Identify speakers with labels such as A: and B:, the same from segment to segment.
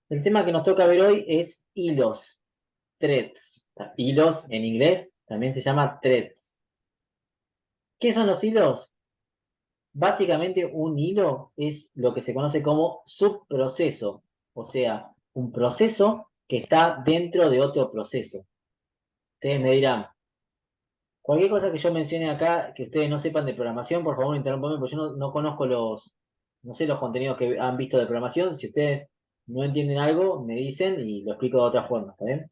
A: El tema que nos toca ver hoy es hilos, threads. Hilos en inglés también se llama threads. ¿Qué son los hilos? Básicamente un hilo es lo que se conoce como subproceso, o sea, un proceso que está dentro de otro proceso. Ustedes me dirán, cualquier cosa que yo mencione acá, que ustedes no sepan de programación, por favor interrúmpame, porque yo no conozco no sé los contenidos que han visto de programación. Si ustedes no entienden algo, me dicen y lo explico de otra forma, ¿está bien?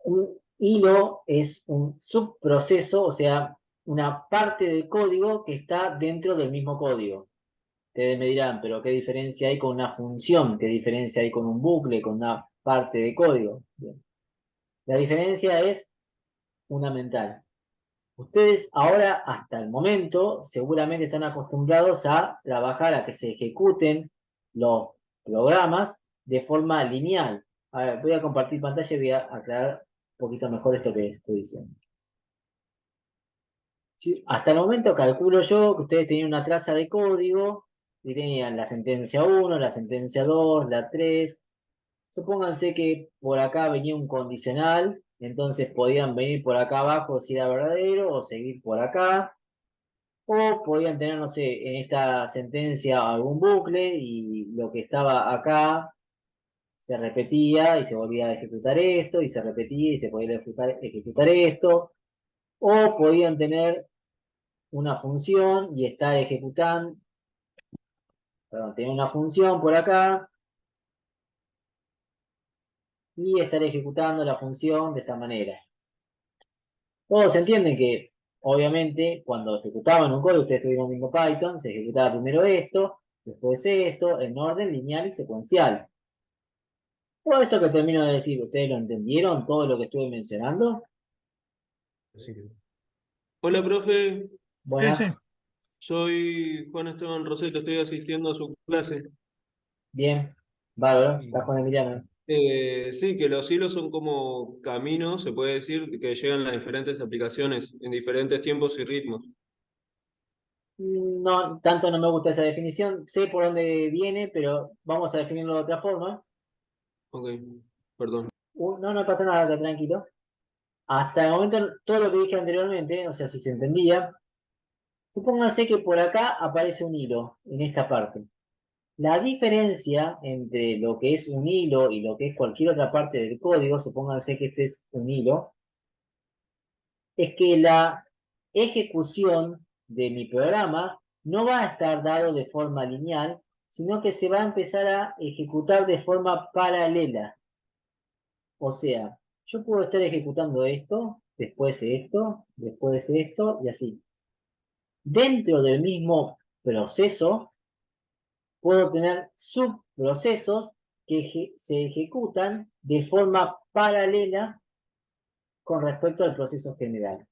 A: Un hilo es un subproceso, o sea, una parte del código que está dentro del mismo código. Ustedes me dirán, pero ¿qué diferencia hay con una función? ¿Qué diferencia hay con un bucle, con una parte de código? Bien. La diferencia es fundamental. Ustedes ahora, hasta el momento, seguramente están acostumbrados a trabajar, a que se ejecuten los programas de forma lineal. A ver, voy a compartir pantalla y voy a aclarar un poquito mejor esto que estoy diciendo. Sí, hasta el momento calculo yo que ustedes tenían una traza de código y tenían la sentencia 1, la sentencia 2, la 3. Supónganse que por acá venía un condicional, entonces podían venir por acá abajo si era verdadero o seguir por acá. O podían tener, no sé, en esta sentencia algún bucle y lo que estaba acá se repetía y se volvía a ejecutar esto y se repetía y se podía ejecutar esto. O podían tener una función y estar ejecutando, perdón, tener una función por acá y estar ejecutando la función de esta manera. Todos entienden que, obviamente, cuando ejecutaban un código, ustedes estuvieron viendo Python, se ejecutaba primero esto, después esto, en orden lineal y secuencial. Todo esto que termino de decir, ¿ustedes lo entendieron? Todo lo que estuve mencionando.
B: Sí. Hola, profe.
C: Sí, sí.
A: Buenas,
B: Soy Juan Esteban Rosero. Estoy asistiendo a su clase.
A: bien, bárbaro, estás
B: Sí.
A: con Emiliano.
B: Sí, que los hilos son como caminos, se puede decir, que llegan a diferentes aplicaciones en diferentes tiempos y ritmos.
A: No, tanto no me gusta esa definición, sé por dónde viene, pero vamos a definirlo de otra forma.
B: Ok, perdón.
A: No, no pasa nada, tranquilo. Hasta el momento, todo lo que dije anteriormente, o sea, si se entendía, supónganse que por acá aparece un hilo, en esta parte. La diferencia entre lo que es un hilo y lo que es cualquier otra parte del código, supónganse que este es un hilo, es que la ejecución de mi programa no va a estar dado de forma lineal, sino que se va a empezar a ejecutar de forma paralela. O sea, yo puedo estar ejecutando después esto y así. Dentro del mismo proceso, puedo tener subprocesos que se ejecutan de forma paralela con respecto al proceso general.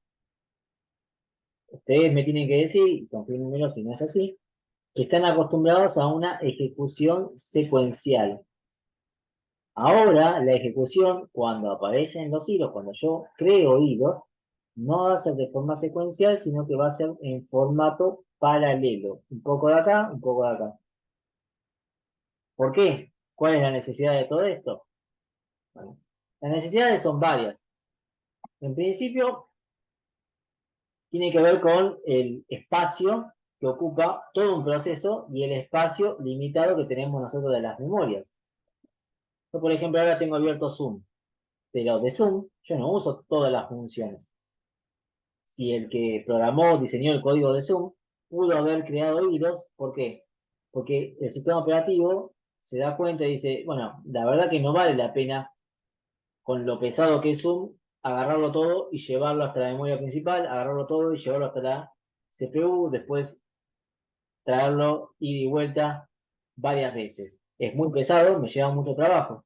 A: Ustedes me tienen que decir, y confírmenmelo si no es así, que están acostumbrados a una ejecución secuencial. Ahora, la ejecución, cuando aparecen los hilos, cuando yo creo hilos, no va a ser de forma secuencial, sino que va a ser en formato paralelo. Un poco de acá, un poco de acá. ¿Por qué? ¿Cuál es la necesidad de todo esto? Bueno, las necesidades son varias. En principio, tiene que ver con el espacio que ocupa todo un proceso y el espacio limitado que tenemos nosotros de las memorias. Yo, por ejemplo, ahora tengo abierto Zoom, pero de Zoom yo no uso todas las funciones. Si el que programó, diseñó el código de Zoom, pudo haber creado hilos, ¿por qué? Porque el sistema operativo se da cuenta y dice, bueno, la verdad que no vale la pena con lo pesado que es Zoom, agarrarlo todo y llevarlo hasta la memoria principal, agarrarlo todo y llevarlo hasta la CPU, después traerlo ida y vuelta varias veces. Es muy pesado, me lleva mucho trabajo.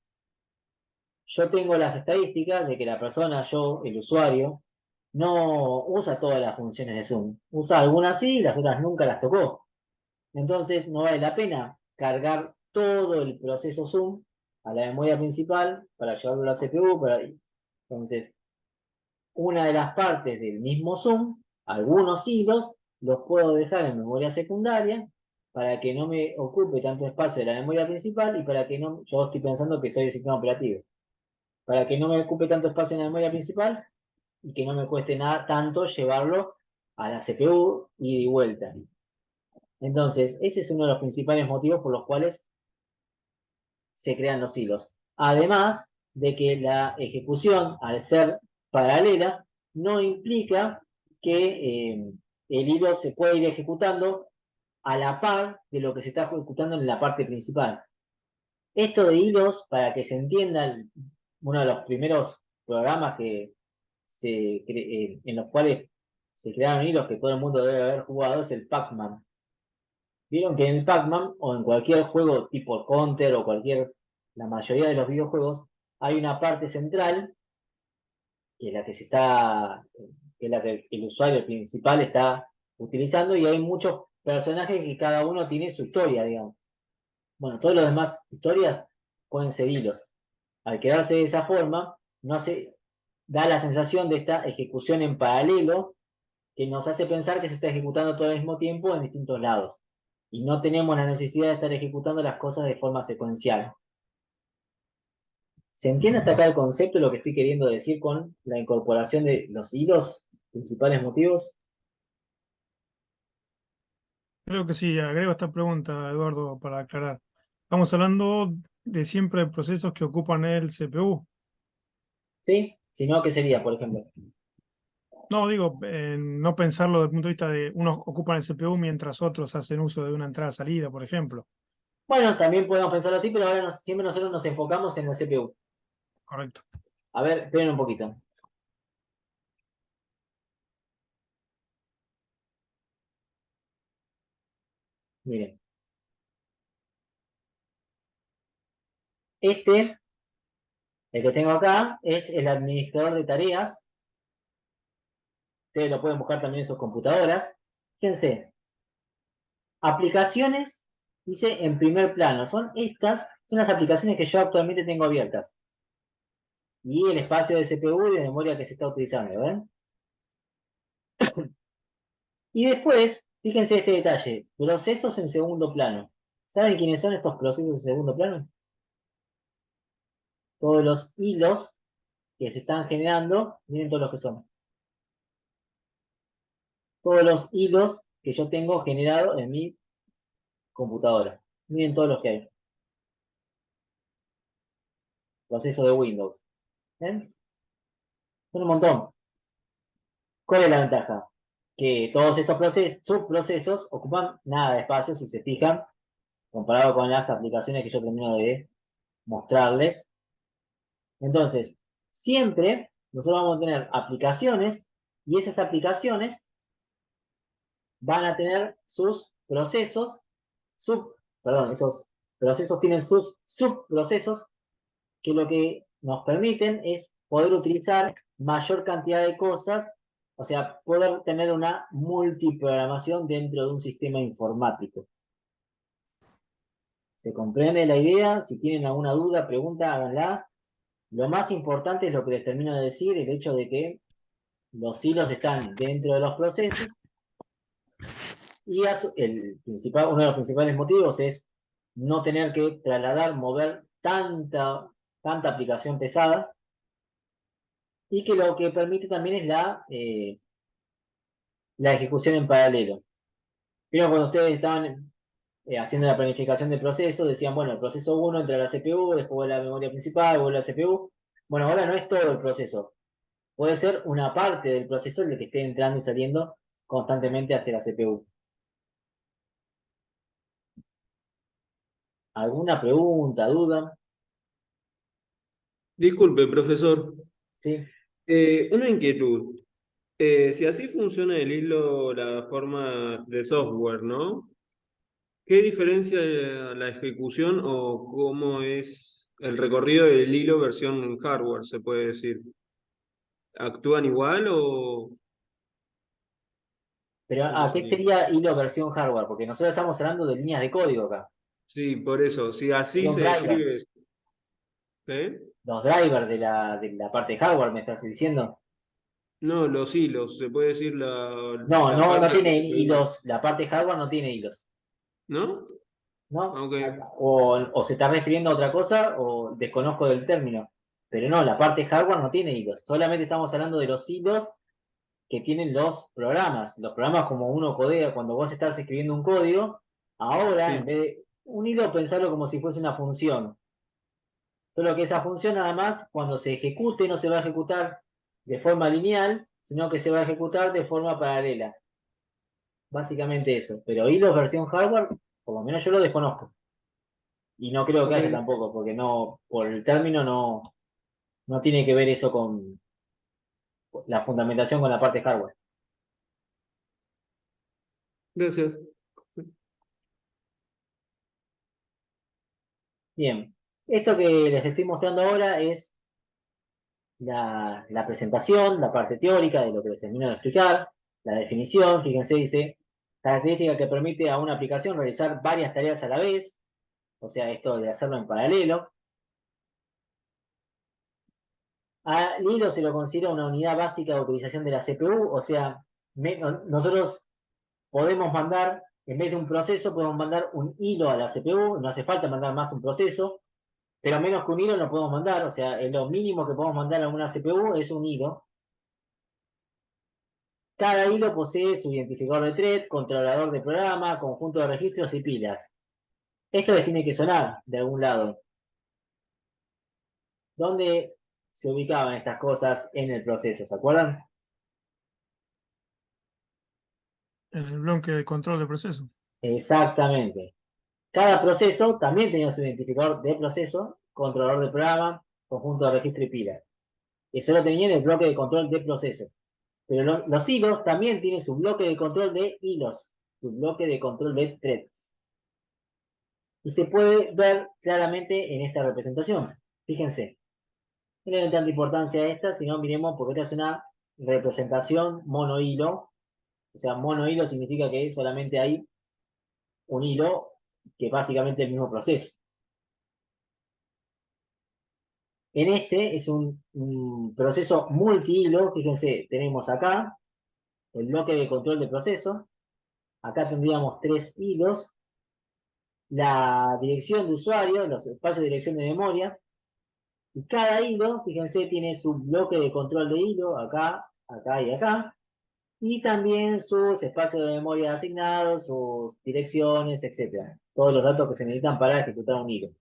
A: Yo tengo las estadísticas de que la persona, yo, el usuario, no usa todas las funciones de Zoom. Usa algunas sí y las otras nunca las tocó. Entonces no vale la pena cargar todo el proceso Zoom a la memoria principal para llevarlo a la CPU. Entonces, una de las partes del mismo Zoom, algunos hilos, los puedo dejar en memoria secundaria para que no me ocupe tanto espacio de la memoria principal y para que no, yo estoy pensando que soy el sistema operativo, para que no me ocupe tanto espacio en la memoria principal y que no me cueste nada tanto llevarlo a la CPU y de vuelta. Entonces, ese es uno de los principales motivos por los cuales se crean los hilos. Además de que la ejecución, al ser paralela, no implica que el hilo se puede ir ejecutando a la par de lo que se está ejecutando en la parte principal. Esto de hilos, para que se entienda, uno de los primeros programas en los cuales se crearon hilos que todo el mundo debe haber jugado es el Pac-Man. Vieron que en el Pac-Man o en cualquier juego tipo Counter o la mayoría de los videojuegos, hay una parte central que es la que que es la que el usuario principal está utilizando y hay muchos personajes que cada uno tiene su historia, digamos. Bueno, todas las demás historias pueden ser hilos. Al quedarse de esa forma, no hace, da la sensación de esta ejecución en paralelo que nos hace pensar que se está ejecutando todo al mismo tiempo en distintos lados. Y no tenemos la necesidad de estar ejecutando las cosas de forma secuencial. ¿Se entiende hasta acá el concepto de lo que estoy queriendo decir con la incorporación de los hilos, principales motivos?
C: Creo que sí, agrego esta pregunta, Eduardo, para aclarar. Estamos hablando de siempre de procesos que ocupan el CPU.
A: ¿Sí? Si no, ¿qué sería, por ejemplo?
C: No, digo, no pensarlo desde el punto de vista de unos ocupan el CPU mientras otros hacen uso de una entrada-salida, por ejemplo.
A: Bueno, también podemos pensarlo así, pero ahora siempre nosotros nos enfocamos en la CPU.
C: Correcto.
A: A ver, esperen un poquito. Miren. El que tengo acá, es el administrador de tareas. Ustedes lo pueden buscar también en sus computadoras. Fíjense, aplicaciones, dice en primer plano. Son las aplicaciones que yo actualmente tengo abiertas. Y el espacio de CPU y de memoria que se está utilizando, ¿ven? Y después, fíjense este detalle, procesos en segundo plano. ¿Saben quiénes son estos procesos en segundo plano? Todos los hilos que se están generando, miren todos los que son. Todos los hilos que yo tengo generado en mi computadora. Miren todos los que hay. Proceso de Windows. ¿Ven? Son un montón. ¿Cuál es la ventaja? Que todos estos subprocesos ocupan nada de espacio, si se fijan, comparado con las aplicaciones que yo termino de mostrarles. Entonces, siempre nosotros vamos a tener aplicaciones y esas aplicaciones van a tener sus procesos, perdón, esos procesos tienen sus subprocesos que lo que nos permiten es poder utilizar mayor cantidad de cosas, o sea, poder tener una multiprogramación dentro de un sistema informático. ¿Se comprende la idea? Si tienen alguna duda, pregunta, háganla. Lo más importante es lo que les termino de decir, el hecho de que los hilos están dentro de los procesos y uno de los principales motivos es no tener que trasladar, mover tanta aplicación pesada y que lo que permite también es la ejecución en paralelo. Pero cuando ustedes estaban haciendo la planificación del proceso, decían, bueno, el proceso 1 entra a la CPU, después vuelve a la memoria principal, vuelve a la CPU. Bueno, ahora no es todo el proceso. Puede ser una parte del proceso el que esté entrando y saliendo constantemente hacia la CPU. ¿Alguna pregunta, duda?
B: Disculpe, profesor.
A: ¿Sí?
B: Una inquietud. Si así funciona el hilo, la forma de software, ¿no? ¿Qué diferencia la ejecución o cómo es el recorrido del hilo versión hardware, se puede decir? ¿Actúan igual o
A: Pero,
B: cómo
A: ¿qué
B: sería?
A: sería hilo versión hardware? Porque nosotros estamos hablando de líneas de código acá.
B: Sí, por eso, si así
A: Son
B: se
A: drivers.
B: describe, ¿eh?
A: Los drivers de la parte de hardware, ¿me estás diciendo?
B: No, los hilos, se puede decir
A: No,
B: la
A: no
B: parte de
A: tiene
B: CPU.
A: hilos. La parte de hardware no tiene hilos.
B: ¿no?
A: ¿no?
B: Ok.
A: O se está refiriendo a otra cosa o desconozco del término. Pero no, la parte hardware no tiene hilos. Solamente estamos hablando de los hilos que tienen los programas. Los programas como uno codea, cuando vos estás escribiendo un código, ahora en
B: Sí.
A: vez de un hilo, pensarlo como si fuese una función. Solo que esa función nada más, cuando se ejecute, no se va a ejecutar de forma lineal, sino que se va a ejecutar de forma paralela. Básicamente eso. Pero hilos versión hardware, por lo menos yo lo desconozco. Y no creo que haya
B: Ok.
A: tampoco, porque no, por el término no tiene que ver eso con la fundamentación con la parte hardware.
B: Gracias.
A: Bien. Esto que les estoy mostrando ahora es la presentación, la parte teórica de lo que les termino de explicar, la definición, fíjense, dice, característica que permite a una aplicación realizar varias tareas a la vez, o sea, esto de hacerlo en paralelo. Al hilo se lo considera una unidad básica de utilización de la CPU, o sea, nosotros podemos mandar, en vez de un proceso, podemos mandar un hilo a la CPU, no hace falta mandar más un proceso, pero menos que un hilo no podemos mandar, o sea, lo mínimo que podemos mandar a una CPU es un hilo. Cada hilo posee su identificador de thread, controlador de programa, conjunto de registros y pilas. Esto les tiene que sonar de algún lado. ¿Dónde se ubicaban estas cosas en el proceso? ¿Se acuerdan?
C: En el bloque de control de proceso.
A: Exactamente. Cada proceso también tenía su identificador de proceso, controlador de programa, conjunto de registro y pilas. Eso lo tenía en el bloque de control de procesos. Pero los hilos también tienen su bloque de control de hilos, su bloque de control de threads. Y se puede ver claramente en esta representación. Fíjense, no le den tanta importancia a esta, sino miremos porque esta es una representación monohilo. O sea, monohilo significa que solamente hay un hilo que es básicamente el mismo proceso. En este es un proceso multihilo. Fíjense, tenemos acá el bloque de control de proceso. Acá tendríamos 3 hilos. La dirección de usuario, los espacios de dirección de memoria. Y cada hilo, fíjense, tiene su bloque de control de hilo, acá, acá y acá. Y también sus espacios de memoria asignados, sus direcciones, etcétera. Todos los datos que se necesitan para ejecutar un hilo.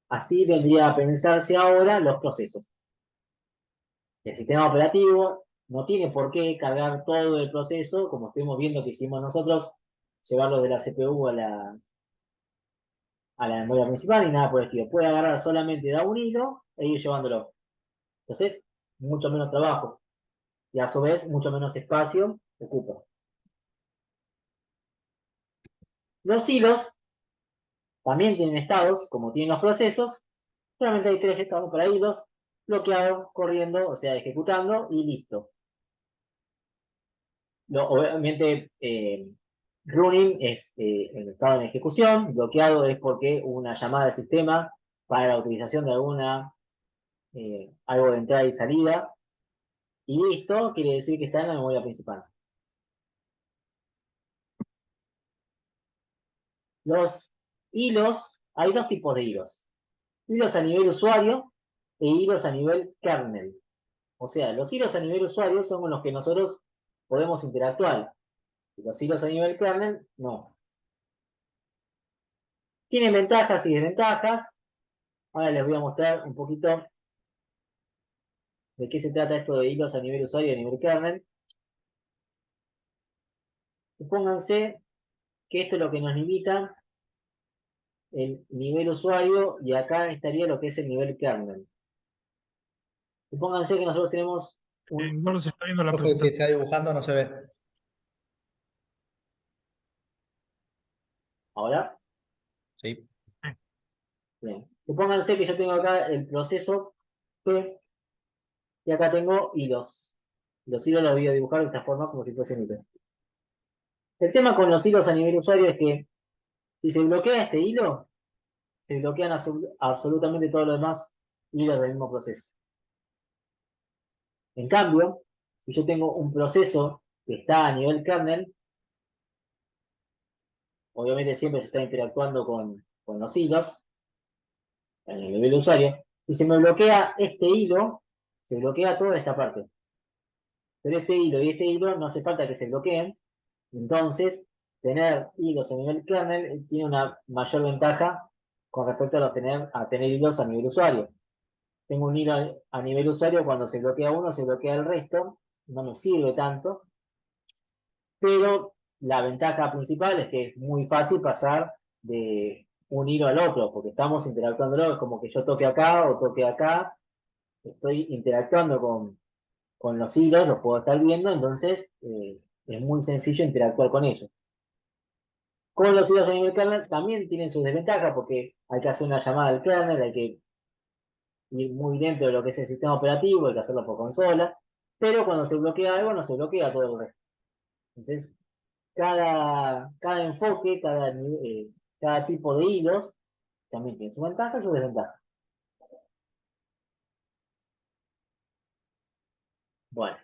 A: Así vendría a pensarse ahora los procesos. El sistema operativo no tiene por qué cargar todo el proceso, como estuvimos viendo que hicimos nosotros, llevarlo de la CPU a la memoria principal y nada por el estilo. Puede agarrar solamente de un hilo e ir llevándolo. Entonces, mucho menos trabajo y a su vez mucho menos espacio ocupa. Los hilos también tienen estados, como tienen los procesos, solamente hay 3 estados para hilos: bloqueado, corriendo, o sea, ejecutando y listo. Obviamente, running es el estado en ejecución, bloqueado es porque hubo una llamada del sistema para la utilización de algo de entrada y salida, y listo quiere decir que está en la memoria principal. Los hilos, hay 2 tipos de hilos: hilos a nivel usuario e hilos a nivel kernel. O sea, los hilos a nivel usuario son con los que nosotros podemos interactuar. Y los hilos a nivel kernel, no. Tienen ventajas y desventajas. Ahora les voy a mostrar un poquito de qué se trata esto de hilos a nivel usuario y a nivel kernel. Supónganse que esto es lo que nos limita el nivel usuario y acá estaría lo que es el nivel kernel. Supónganse que nosotros tenemos un...
C: Eduardo se está viendo la
D: Profe, si
C: presentación.
D: está dibujando no se ve.
A: Ahora,
D: Sí.
A: bien. Supónganse que yo tengo acá el proceso P y acá tengo hilos. Los hilos los voy a dibujar de esta forma como si fuesen hilos. El tema con los hilos a nivel usuario es que si se bloquea este hilo, se bloquean absolutamente todos los demás hilos del mismo proceso. En cambio, si yo tengo un proceso que está a nivel kernel, obviamente siempre se está interactuando con los hilos, en el nivel de usuario, y se me bloquea este hilo, se bloquea toda esta parte. Pero este hilo y este hilo no hace falta que se bloqueen, entonces tener hilos a nivel kernel tiene una mayor ventaja con respecto a tener hilos a nivel usuario. Tengo un hilo a nivel usuario, cuando se bloquea uno, se bloquea el resto, no me sirve tanto, pero la ventaja principal es que es muy fácil pasar de un hilo al otro, porque estamos interactuando, es como que yo toque acá o toque acá, estoy interactuando con los hilos, los puedo estar viendo, entonces es muy sencillo interactuar con ellos. Con los hilos a nivel kernel también tienen sus desventajas, porque hay que hacer una llamada al kernel, hay que ir muy dentro de lo que es el sistema operativo, hay que hacerlo por consola, pero cuando se bloquea algo, no se bloquea todo el resto. Entonces, cada enfoque, cada tipo de hilos también tiene su ventaja y su desventaja. Bueno,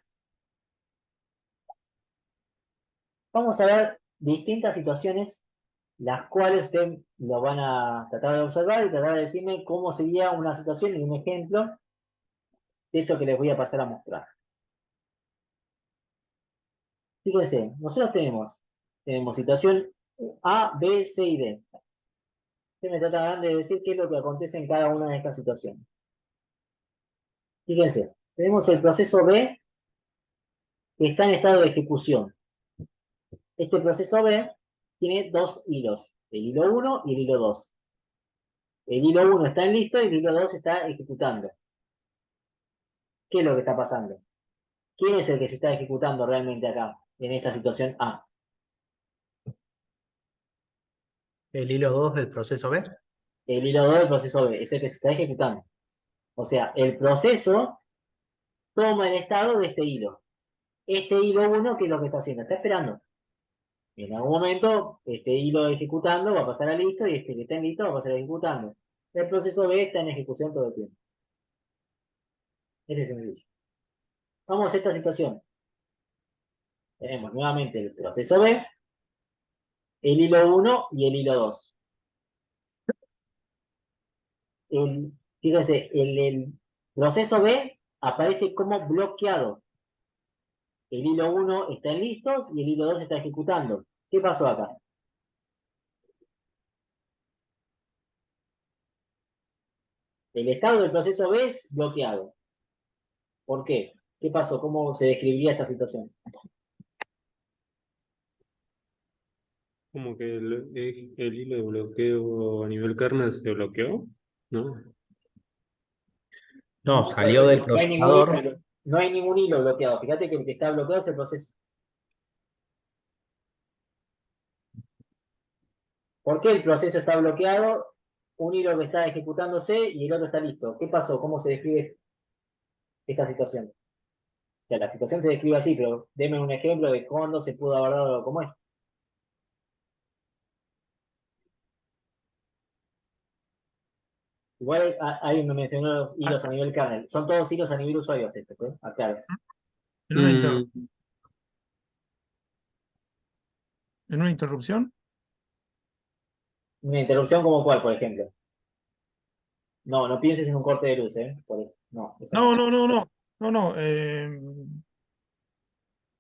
A: vamos a ver distintas situaciones, las cuales ustedes lo van a tratar de observar y tratar de decirme cómo sería una situación y un ejemplo de esto que les voy a pasar a mostrar. Fíjense, nosotros tenemos situación A, B, C y D. Ustedes me tratan de decir qué es lo que acontece en cada una de estas situaciones. Fíjense, tenemos el proceso B que está en estado de ejecución. Este proceso B tiene dos hilos, el hilo 1 y el hilo 2. El hilo 1 está en listo y el hilo 2 está ejecutando. ¿Qué es lo que está pasando? ¿Quién es el que se está ejecutando realmente acá, en esta situación A?
D: El hilo 2 del proceso B.
A: El hilo 2 del proceso B es el que se está ejecutando. O sea, el proceso toma el estado de este hilo. Este hilo 1, ¿qué es lo que está haciendo? Está esperando. En algún momento, este hilo ejecutando va a pasar a listo y este que está en listo va a pasar a ejecutando. El proceso B está en ejecución todo el tiempo. Este es sencillo. Vamos a esta situación. Tenemos nuevamente el proceso B, el hilo 1 y el hilo 2. Fíjense, el proceso B aparece como bloqueado. El hilo 1 está en listos y el hilo 2 está ejecutando. ¿Qué pasó acá? El estado del proceso B es bloqueado. ¿Por qué? ¿Qué pasó? ¿Cómo se describiría esta situación?
B: Como que el hilo de bloqueo a nivel kernel se bloqueó, ¿no?
D: No, salió del
A: No hay ningún
D: procesador.
A: hilo, no hay ningún hilo bloqueado. Fíjate que el que está bloqueado es el proceso. ¿Por qué el proceso está bloqueado? Un hilo que está ejecutándose y el otro está listo. ¿Qué pasó? ¿Cómo se describe esta situación? O sea, la situación se describe así, pero deme un ejemplo de cuándo se pudo haber dado como es. Igual ahí me mencionó los hilos a nivel kernel. Son todos hilos a nivel usuario estos, ¿eh? Aclaro.
C: En una,
B: Mm,
C: en una interrupción.
A: Una interrupción como cuál, por ejemplo. No, no pienses en un corte de luz, ¿eh? No, eso no.
C: No, no, no, no. No, no.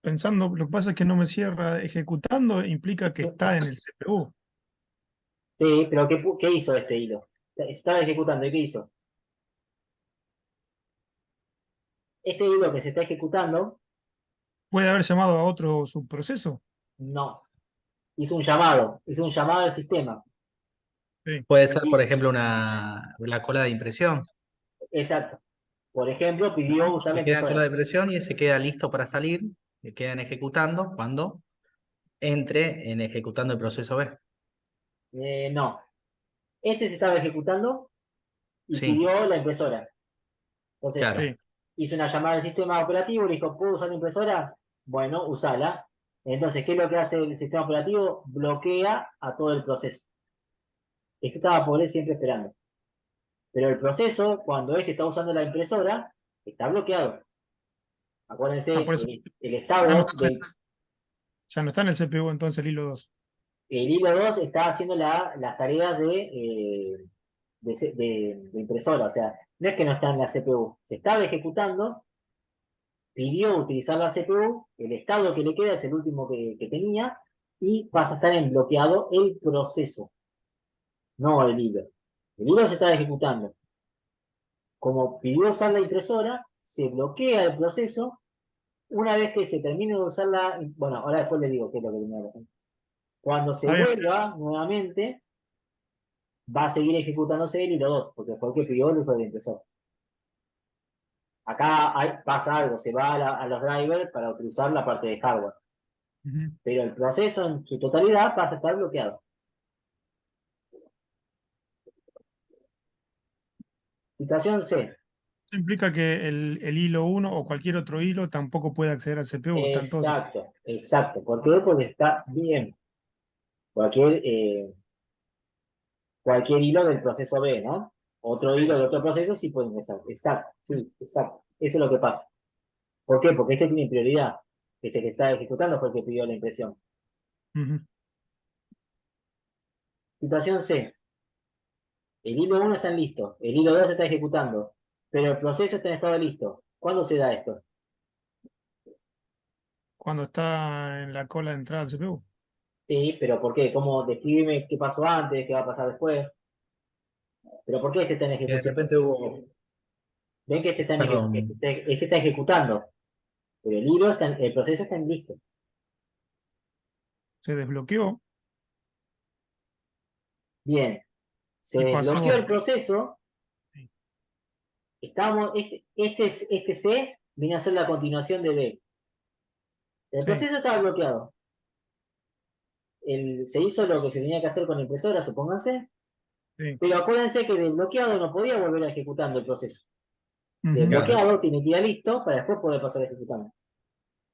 C: Pensando, lo que pasa es que no me cierra. Ejecutando implica que está en el CPU.
A: Sí, pero ¿qué hizo este hilo? Estaba ejecutando, ¿y qué hizo? Este hilo que se está ejecutando,
C: Puede haber llamado a otro subproceso.
A: no. Hizo un llamado al sistema.
C: Sí.
D: Puede ser, por
A: Y-
D: ejemplo, la cola de impresión.
A: exacto. Por ejemplo, pidió
D: ¿No?
A: usar la
D: Se queda en cola de
A: impresora.
D: impresión y se queda listo para salir. Se quedan ejecutando cuando entre en ejecutando el proceso B.
A: No. Este se estaba ejecutando y
D: Sí,
A: pidió la impresora. Entonces,
D: claro.
C: Sí.
A: hizo una llamada al sistema operativo, le dijo, ¿puedo usar la impresora? Bueno, usala. Entonces, ¿qué es lo que hace el sistema operativo? Bloquea a todo el proceso. Este estaba por él siempre esperando. Pero el proceso, cuando este está usando la impresora, está bloqueado. Acuérdense,
C: Ah, por eso
A: el
C: ya no
A: estado
C: está,
A: del...
C: ya no está en el CPU entonces el hilo 2.
A: el hilo 2 está haciendo las tareas de impresora, o sea, no es que no está en la CPU, se estaba ejecutando, pidió utilizar la CPU, el estado que le queda es el último que tenía, y pasa a estar en bloqueado el proceso, no el hilo. El hilo se está ejecutando. Como pidió usar la impresora, se bloquea el proceso. Una vez que se termine de usar bueno, ahora después le digo qué es lo que tenía que hacer. Cuando se
C: Está bien.
A: vuelva nuevamente, va a seguir ejecutándose el hilo 2, porque fue el que pidió el uso de la impresora. Acá pasa algo, se va a los drivers para utilizar la parte de hardware,
C: Ujú.
A: pero el proceso en su totalidad pasa a estar bloqueado. Situación C.
C: Eso implica que el hilo 1 o cualquier otro hilo tampoco puede acceder al CPU. Están todos.
A: Exacto, exacto. ¿Por qué? Porque está bien. Cualquier, cualquier hilo del proceso B, ¿no? Otro hilo de otro proceso sí puede ingresar. Exacto, sí, exacto. Eso es lo que pasa. ¿Por qué? Porque este tiene prioridad. Este que está ejecutando fue el que pidió la impresión.
C: Ujú.
A: Situación C. El hilo 1 está en listo. El hilo 2 está ejecutando. Pero el proceso está en estado listo. ¿Cuándo se da esto?
C: Cuando está en la cola de entrada al CPU.
A: Sí, pero ¿por qué? ¿Cómo? Descríbeme qué pasó antes, qué va a pasar después. ¿Pero por qué este está en
D: Que de
A: ejecución?
D: repente hubo,
A: Ven que
D: perdón,
A: este está ejecutando. Pero el hilo está el proceso está en listo.
C: Se desbloqueó
A: Bien. Se
C: y
A: desbloqueó
C: pasó.
A: el proceso.
C: Sí.
A: Este C viene a ser la continuación de B. El
C: Sí,
A: proceso estaba bloqueado. Se hizo lo que se tenía que hacer con la impresora, supónganse.
C: sí.
A: Pero acuérdense que desbloqueado no podía volver a ejecutando el proceso.
C: Ujú.
D: claro,
A: Desbloqueado tiene que ir listo para después poder pasar a ejecutando.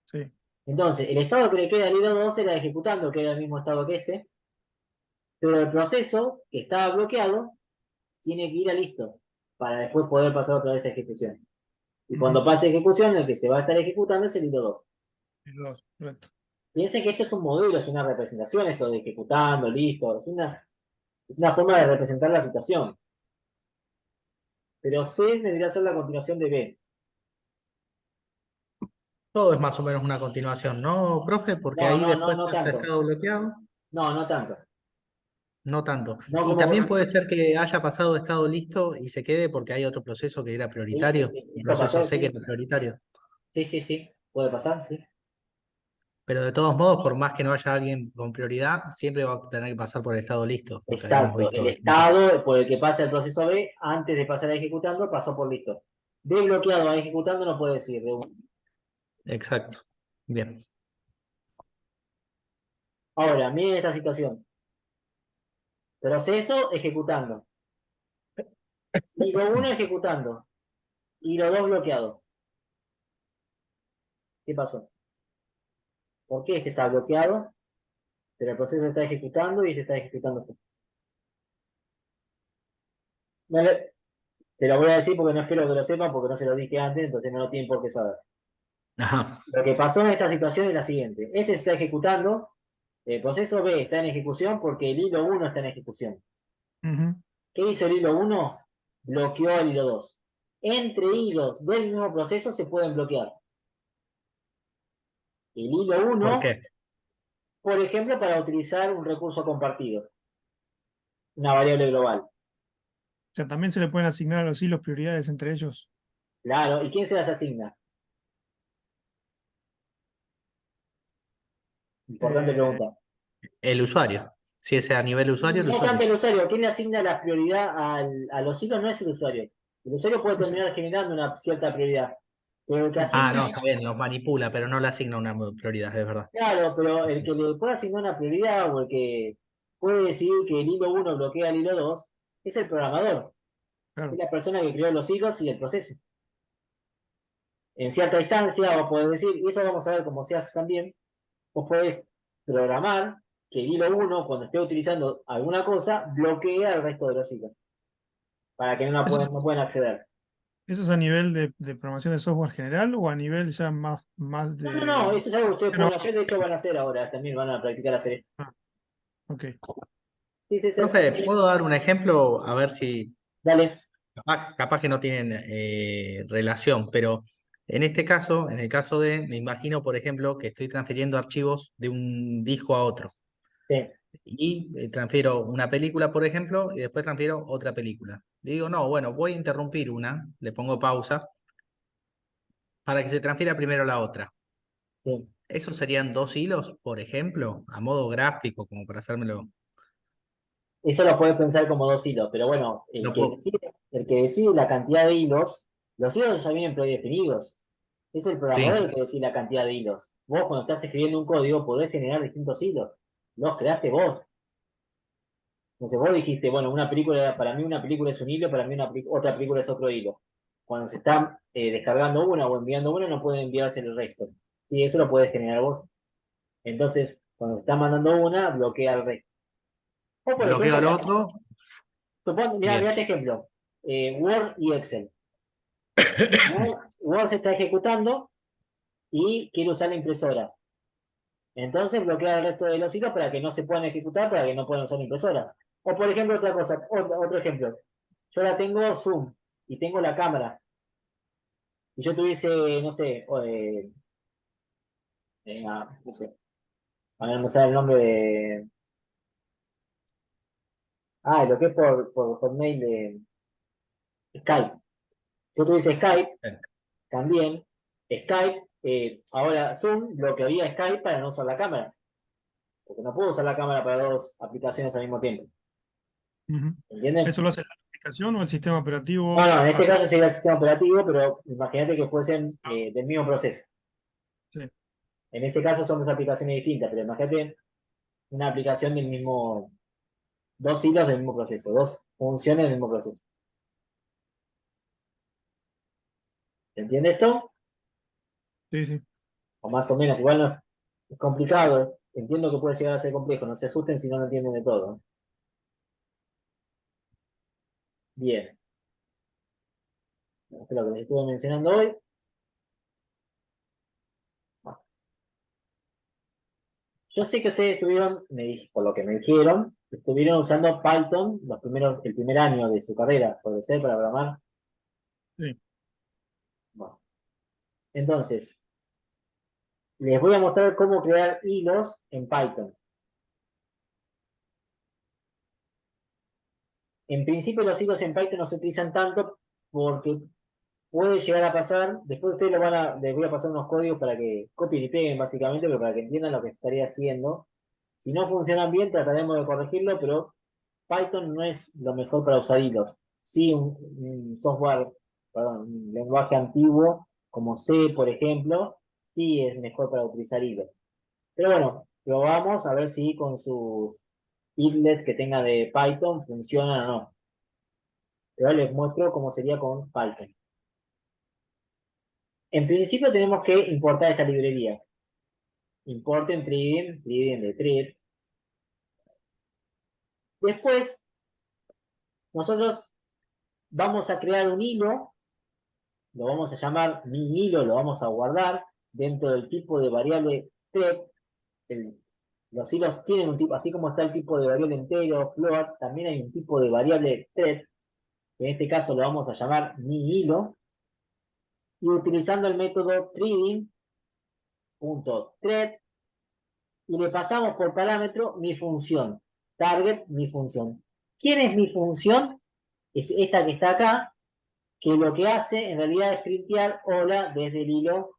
C: Sí.
A: Entonces, el estado que le queda al hilo 2 era ejecutando, que era el mismo estado que este. Pero el proceso que estaba bloqueado tiene que ir a listo para después poder pasar otra vez a ejecución. Y
C: Ujú.
A: cuando pase a ejecución, el que se va a estar ejecutando es el hilo 2.
C: El dos, correcto.
A: Piensen que esto es un modelo, es una representación, esto de ejecutando, listo, es una forma de representar la situación. Pero C debería ser la continuación de B.
D: todo es más o menos una continuación, ¿no, profe? Porque
A: No,
D: ahí
A: no, no,
D: después
A: no
D: pasa
A: tanto.
D: estado bloqueado,
A: No, no tanto.
D: no tanto.
A: No
D: Y
A: como
D: también
A: vos.
D: puede ser que haya pasado estado listo y se quede porque hay otro proceso que era
A: Sí, sí,
D: prioritario,
A: sí.
D: un
A: Eso
D: proceso
A: pasó,
D: C que
A: sí.
D: era prioritario.
A: Sí, sí, sí. Puede pasar, sí.
D: Pero de todos modos, por más que no haya alguien con prioridad, siempre va a tener que pasar por el estado listo, lo que habíamos
A: Exacto.
D: visto
A: El
D: recién.
A: estado por el que pasa el proceso B, antes de pasar a ejecutando, pasó por listo. Desbloqueado a ejecutando no puede decir de uno.
D: Exacto. Bien.
A: Ahora, miren esta situación. Proceso ejecutando. Hilo 1 ejecutando. Hilo 2 bloqueado. ¿Qué pasó? ¿Por qué este está bloqueado? Pero el proceso está ejecutando y este está ejecutando. No te lo voy a decir porque no espero que lo sepan, porque no se lo dije antes, entonces no lo tienen por qué saber.
D: Ajá.
A: Lo que pasó en esta situación es la siguiente. Este se está ejecutando, el proceso B está en ejecución porque el hilo 1 está en ejecución.
C: Ujú.
A: ¿Qué hizo el hilo 1? Bloqueó el hilo 2. Entre hilos del mismo proceso se pueden bloquear. El hilo
D: ¿Por
A: 1,
D: qué?
A: por ejemplo, para utilizar un recurso compartido, una variable global.
C: O sea, también se le pueden asignar a los hilos prioridades entre ellos.
A: Claro, ¿y quién se las asigna? Importante
C: Eh,
A: pregunta.
D: El usuario. Si es a nivel usuario, el
A: No tanto
D: usuario.
A: el usuario, ¿quién le asigna la prioridad a los hilos? No es el usuario. El usuario puede
C: o sea,
A: terminar generando una cierta prioridad. Pero el que
D: Ah, no,
A: asigna,
D: está bien, los manipula, pero no le asigna una prioridad, es verdad.
A: claro, pero el que le puede asignar una prioridad o el que puede decidir que el hilo 1 bloquea el hilo 2 es el programador. Es
C: claro.
A: la persona que creó los hilos y el proceso. En cierta instancia, vos podés decir, y eso vamos a ver cómo se hace también, vos podés programar que el hilo 1, cuando esté utilizando alguna cosa, bloquea el resto de los hilos, para que
C: ¿Eso es,
A: no puedan acceder.
C: eso es a nivel de programación de software general o a nivel ya más
A: No, no, no,
C: de...
A: eso es algo que ustedes
C: No,
A: pueden hacer, de hecho van a hacer ahora, también van a practicar hacer esto.
C: ah, Ok.
A: Sí, sí, sí.
D: Profe, ¿puedo dar un ejemplo? A ver si
A: Dale.
D: capaz que no tienen relación, pero en este caso, en el caso me imagino, por ejemplo, que estoy transfiriendo archivos de un disco a otro.
A: Sí,
D: Y transfiero una película, por ejemplo, y después transfiero otra película. Le digo, no, bueno, voy a interrumpir una, le pongo pausa, para que se transfiera primero la otra.
A: sí.
D: ¿Esos serían dos hilos, por ejemplo, a modo gráfico, como para hacérmelo?
A: Eso lo puedes pensar como dos hilos, pero bueno,
D: No puedo.
A: el que decide la cantidad de hilos, los hilos ya vienen predefinidos. Es el programador
D: Sí,
A: el que decide la cantidad de hilos. Vos cuando estás escribiendo un código podés generar distintos hilos. Los creaste vos. Entonces vos dijiste, bueno, para mí una película es un hilo, para mí otra película es otro hilo. Cuando se está descargando una o enviando una, no puede enviarse el resto. Sí, eso lo puedes generar vos. Entonces, cuando se está mandando una, bloquea el resto. O por
D: bloqueo
A: ejemplo,
D: al otro.
A: mirá
D: Bien.
A: este ejemplo. Word y Excel. Word se está ejecutando y quiere usar la impresora. Entonces bloquea el resto de los hilos para que no se puedan ejecutar, para que no puedan usar la impresora. O por ejemplo, otra cosa, otro ejemplo. Yo la tengo Zoom y tengo la cámara. Y yo tuviese, no sé, no sé, a ver, no me sale el nombre de. Ah, lo que es por mail de Skype. Yo tuviese Skype también. Skype, ahora Zoom bloquearía Skype para no usar la cámara. Porque no puedo usar la cámara para dos aplicaciones al mismo tiempo.
C: Ujú.
A: ¿Entienden?
C: ¿Eso lo hace la aplicación o el sistema
A: No,
C: operativo
A: no, en este
C: a su...
A: caso sería el sistema operativo, pero imagínate que fuesen del mismo proceso.
C: Sí.
A: En ese caso son dos aplicaciones distintas, pero imagínate una aplicación del mismo, dos hilos del mismo proceso, dos funciones del mismo proceso. ¿Se entiende esto?
C: Sí, sí.
A: O más o menos, igual no es complicado. Entiendo que puede llegar a ser complejo, no se asusten si no lo entienden de todo. Bien, esto es lo que les estuve mencionando hoy. Yo sé que ustedes estuvieron, por lo que me dijeron, estuvieron usando Python el primer año de su carrera, puede ser, para programar.
C: Sí.
A: Bueno, entonces, les voy a mostrar cómo crear hilos en Python. En principio los hilos en Python no se utilizan tanto porque puede llegar a pasar, después ustedes les voy a pasar unos códigos para que copien y peguen básicamente, pero para que entiendan lo que estaría haciendo. Si no funcionan bien, trataremos de corregirlo, pero Python no es lo mejor para usar hilos. Sí, un software, perdón, un lenguaje antiguo como C, por ejemplo, sí es mejor para utilizar hilos. Pero bueno, probamos a ver si con sus idlets que tenga de Python funcionan o no. Pero ahora les muestro cómo sería con Python. En principio tenemos que importar esta librería. Importen Tridium de thread. Después, nosotros vamos a crear un hilo, lo vamos a llamar mi hilo, lo vamos a guardar dentro del tipo de variable thread. Los hilos tienen un tipo, así como está el tipo de variable entero, float, también hay un tipo de variable thread, que en este caso lo vamos a llamar mi hilo, y utilizando el método trading.thread, y le pasamos por parámetro mi función, target, mi función. ¿Quién es mi función? Es esta que está acá, que lo que hace en realidad es printear hola desde el hilo,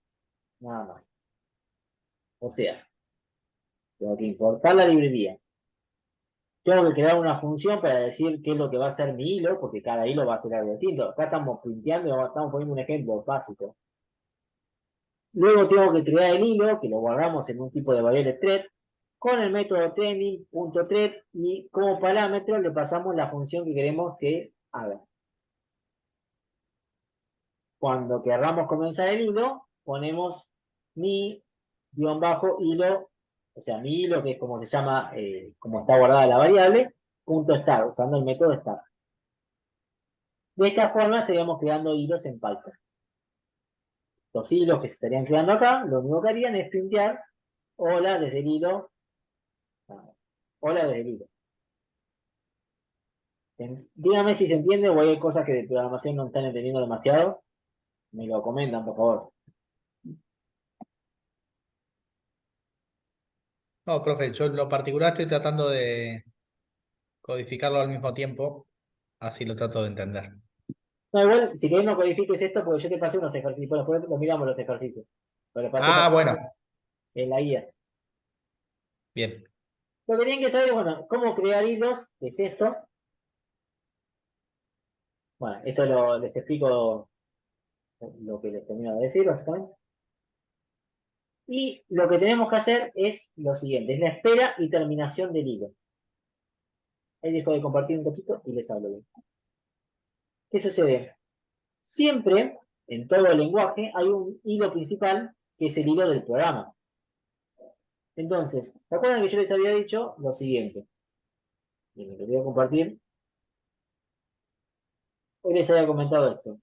A: nada más. O sea, tengo que importar la librería. Tengo que crear una función para decir qué es lo que va a ser mi hilo, porque cada hilo va a ser algo distinto. Acá estamos printeando, estamos poniendo un ejemplo básico. Luego tengo que crear el hilo, que lo guardamos en un tipo de variable thread, con el método training.thread y como parámetro le pasamos la función que queremos que haga. Cuando querramos comenzar el hilo, ponemos mi guión bajo hilo, o sea, mi hilo, que es como se llama, como está guardada la variable, punto start, usando el método start. De esta forma estaríamos creando hilos en Python. Los hilos que se estarían creando acá, lo único que harían es printear hola desde el hilo. Hola desde el hilo. Dígame si se entiende o hay cosas que de programación no están entendiendo demasiado. Me lo comentan, por favor.
D: No, profe, yo en lo particular estoy tratando de codificarlo al mismo tiempo, así lo trato de entender.
A: No, igual, si querés no codifiques esto, porque yo te pasé unos ejercicios. Bueno, después los miramos los ejercicios. Pero pasé
D: Ah, bueno,
A: en la guía.
D: bien.
A: Lo que tienen que saber es, bueno, cómo crear hilos, que es esto. Bueno, esto les explico lo que les termino de decir, básicamente. Y lo que tenemos que hacer es lo siguiente, es la espera y terminación del hilo. Ahí dejo de compartir un poquito y les hablo bien. ¿Qué sucede? Siempre, en todo el lenguaje, hay un hilo principal que es el hilo del programa. Entonces, ¿se acuerdan que yo les había dicho lo siguiente? Bien, les voy a compartir. Hoy les había comentado esto.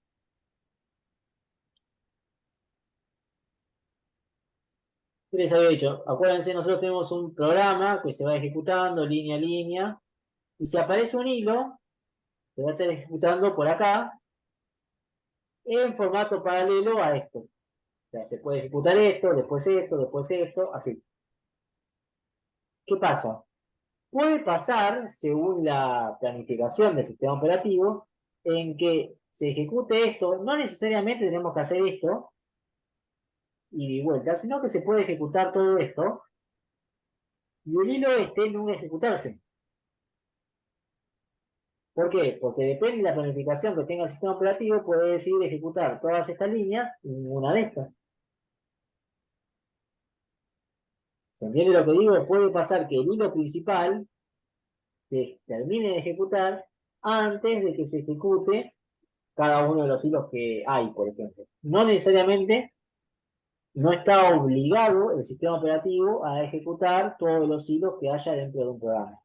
A: Yo les había dicho, acuérdense, nosotros tenemos un programa que se va ejecutando línea a línea, y si aparece un hilo, se va a estar ejecutando por acá, en formato paralelo a esto. O sea, se puede ejecutar después esto, así. ¿Qué pasa? Puede pasar, según la planificación del sistema operativo, en que se ejecute esto, no necesariamente tenemos que hacer esto, y de vuelta, sino que se puede ejecutar todo esto, y el hilo este no ejecutarse. ¿Por qué? Porque depende de la planificación que tenga el sistema operativo, puede decidir ejecutar todas estas líneas y ninguna de estas. ¿Se entiende lo que digo? Puede pasar que el hilo principal se termine de ejecutar antes de que se ejecute cada uno de los hilos que hay, por ejemplo. No necesariamente no está obligado el sistema operativo a ejecutar todos los hilos que haya dentro de un programa.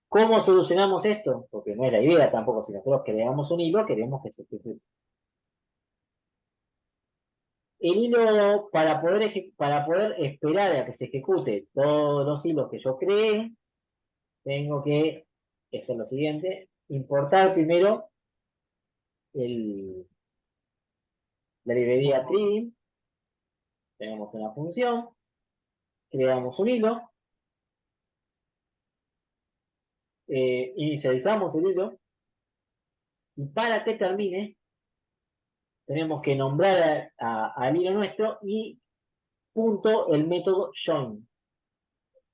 A: ¿Cómo solucionamos esto? Porque no es la idea tampoco. Si nosotros creamos un hilo, queremos que se ejecute. El hilo, para poder esperar a que se ejecute todos los hilos que yo creé, tengo que hacer lo siguiente: importar primero la librería Tridim. Tenemos una función, creamos un hilo, inicializamos el hilo, y para que termine, tenemos que nombrar al hilo nuestro y punto el método join.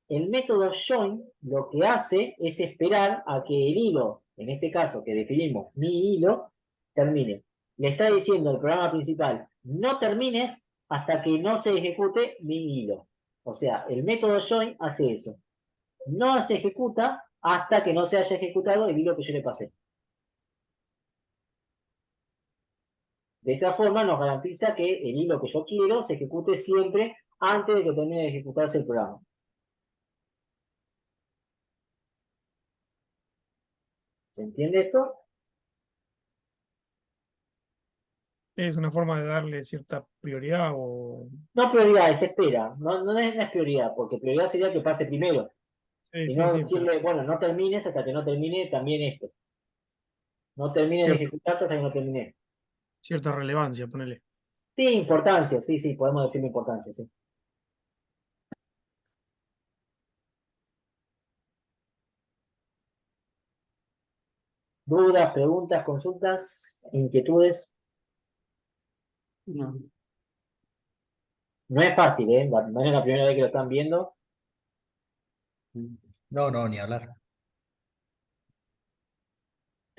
A: El método join lo que hace es esperar a que el hilo, en este caso que definimos mi hilo, termine. Le está diciendo el programa principal, no termines hasta que no se ejecute mi hilo. O sea, el método join hace eso. No se ejecuta hasta que no se haya ejecutado el hilo que yo le pasé. De esa forma nos garantiza que el hilo que yo quiero se ejecute siempre antes de que termine de ejecutarse el programa. ¿Se entiende esto?
C: Es una forma de darle cierta prioridad o...
A: No prioridad, es espera. No es prioridad, porque prioridad sería que pase primero.
C: Sí,
A: Si
C: sí,
A: no,
C: sí, pero
A: decirle, bueno, no termines hasta que no termine también esto. No termine de
C: cierta,
A: ejecutarte hasta que no termine.
C: cierta relevancia, ponele.
A: Sí, importancia, sí, podemos decirle importancia, sí. ¿Dudas, preguntas, consultas, inquietudes?
B: No.
A: No es fácil, ¿eh? No es la primera vez que lo están viendo.
D: No, no, ni hablar.